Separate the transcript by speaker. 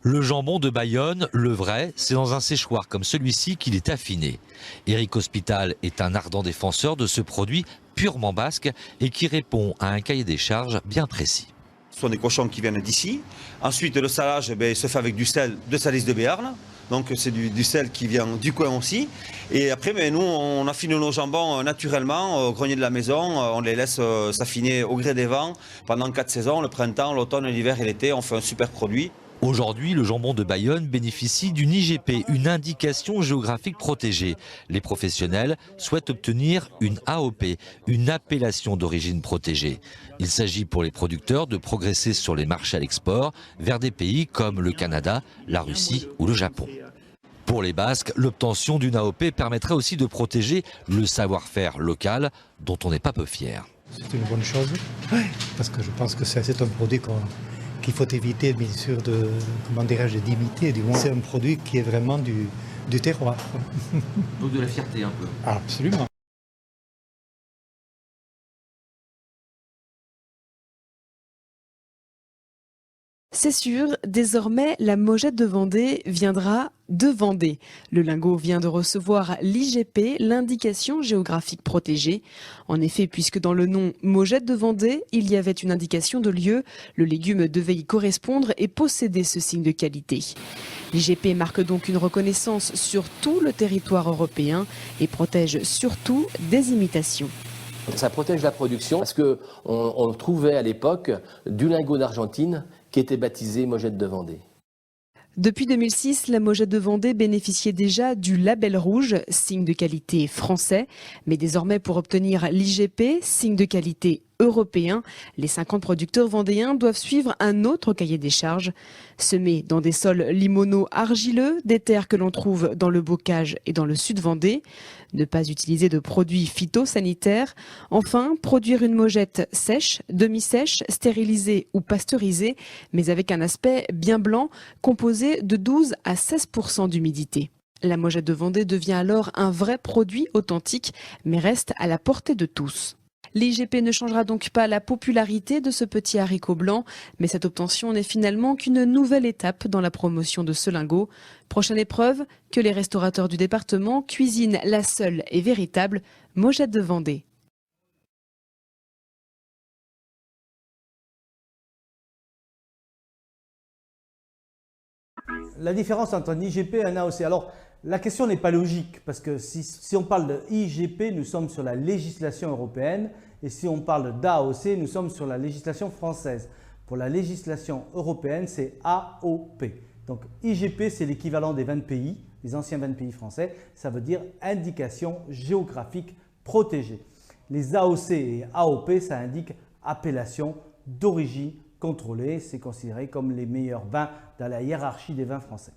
Speaker 1: Le jambon de Bayonne, le vrai, c'est dans un séchoir comme celui-ci qu'il est affiné. Éric Hospital est un ardent défenseur de ce produit purement basque et qui répond à un cahier des charges bien précis.
Speaker 2: Ce sont des cochons qui viennent d'ici. Ensuite, le salage se fait avec du sel de Salis de Béarn. Donc c'est du sel qui vient du coin aussi. Et après, nous, on affine nos jambons naturellement au grenier de la maison. On les laisse s'affiner au gré des vents pendant 4 saisons, le printemps, l'automne, l'hiver et l'été. On fait un super produit.
Speaker 1: Aujourd'hui, le jambon de Bayonne bénéficie d'une IGP, une indication géographique protégée. Les professionnels souhaitent obtenir une AOP, une appellation d'origine protégée. Il s'agit pour les producteurs de progresser sur les marchés à l'export vers des pays comme le Canada, la Russie ou le Japon. Pour les Basques, l'obtention d'une AOP permettrait aussi de protéger le savoir-faire local dont on n'est pas peu fier.
Speaker 3: C'est une bonne chose, parce que je pense que c'est un produit qu'il faut éviter, bien sûr, d'imiter. Du moins, c'est un produit qui est vraiment du terroir.
Speaker 1: Donc de la fierté un peu.
Speaker 3: Absolument.
Speaker 4: C'est sûr, désormais, la Mojette de Vendée viendra de Vendée. Le lingot vient de recevoir l'IGP, l'indication géographique protégée. En effet, puisque dans le nom Mojette de Vendée, il y avait une indication de lieu, le légume devait y correspondre et posséder ce signe de qualité. L'IGP marque donc une reconnaissance sur tout le territoire européen et protège surtout des imitations.
Speaker 5: Ça protège la production parce qu'on trouvait à l'époque du lingot d'Argentine qui était baptisé Mojette de Vendée.
Speaker 4: Depuis 2006, la Mojette de Vendée bénéficiait déjà du label rouge, signe de qualité français. Mais désormais, pour obtenir l'IGP, signe de qualité européen, les 50 producteurs vendéens doivent suivre un autre cahier des charges. Semés dans des sols limonaux argileux, des terres que l'on trouve dans le Bocage et dans le sud Vendée. Ne pas utiliser de produits phytosanitaires. Enfin, produire une mojette sèche, demi-sèche, stérilisée ou pasteurisée, mais avec un aspect bien blanc, composé de 12 à 16% d'humidité. La Mojette de Vendée devient alors un vrai produit authentique, mais reste à la portée de tous. L'IGP ne changera donc pas la popularité de ce petit haricot blanc, mais cette obtention n'est finalement qu'une nouvelle étape dans la promotion de ce lingot. Prochaine épreuve, que les restaurateurs du département cuisinent la seule et véritable Mojette de Vendée.
Speaker 6: La différence entre un IGP et un AOC. Alors, la question n'est pas logique parce que si on parle de IGP, nous sommes sur la législation européenne et si on parle d'AOC, nous sommes sur la législation française. Pour la législation européenne, c'est AOP. Donc, IGP, c'est l'équivalent des 20 pays, les anciens 20 pays français. Ça veut dire indication géographique protégée. Les AOC et AOP, ça indique appellation d'origine contrôlée. C'est considéré comme les meilleurs vins dans la hiérarchie des vins français.